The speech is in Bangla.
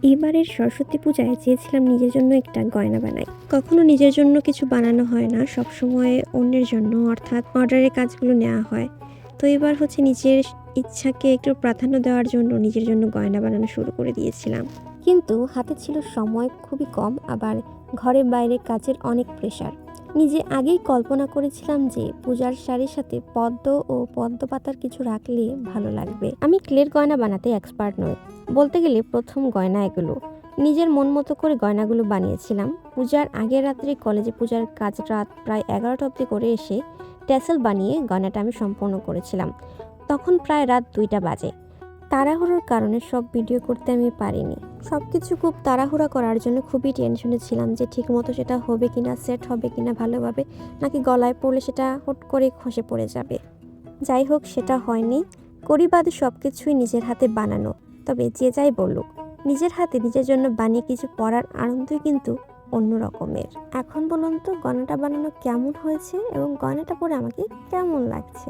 এবারের সরস্বতী পূজায় চেয়েছিলাম নিজের জন্য একটা গয়না বানাই। কখনো নিজের জন্য কিছু বানানো হয় না, সবসময় অন্যের জন্য, অর্থাৎ অর্ডারের কাজগুলো নেওয়া হয়। তো এবার হচ্ছে নিজের ইচ্ছাকে একটু প্রাধান্য দেওয়ার জন্য নিজের জন্য গয়না বানানো শুরু করে দিয়েছিলাম। কিন্তু হাতে ছিল সময় খুবই কম, আবার ঘরে বাইরে কাজের অনেক প্রেশার। নিজে আগেই কল্পনা করেছিলাম যে পূজার শাড়ির সাথে পদ্ম ও পদ্ম পাতার কিছু রাখলে ভালো লাগবে। আমি ক্লের গয়না বানাতে এক্সপার্ট নই, বলতে গেলে প্রথম গয়না এগুলো। নিজের মন মতো করে গয়নাগুলো বানিয়েছিলাম। পূজার আগের রাত্রে কলেজে পূজার কাজ রাত প্রায় 11টা অবধি করে এসে ট্যাসেল বানিয়ে গয়নাটা আমি সম্পূর্ণ করেছিলাম। তখন প্রায় রাত 2টা বাজে। তাড়াহুড়োর কারণে সব ভিডিও করতে আমি পারিনি। সব কিছু খুব তাড়াহুড়া করার জন্য খুবই টেনশনে ছিলাম যে ঠিকমতো সেটা হবে কিনা, সেট হবে কিনা ভালোভাবে, নাকি গলায় পড়লে সেটা হুট করে খসে পড়ে যাবে। যাই হোক, সেটা হয়নি। কড়িবাদে সব কিছুই নিজের হাতে বানানো। তবে যে যাই বলুক, নিজের হাতে নিজের জন্য বানিয়ে কিছু পরার আনন্দই কিন্তু অন্য রকমের। এখন বলুন তো গয়নাটা বানানো কেমন হয়েছে এবং গয়নাটা পরে আমাকে কেমন লাগছে।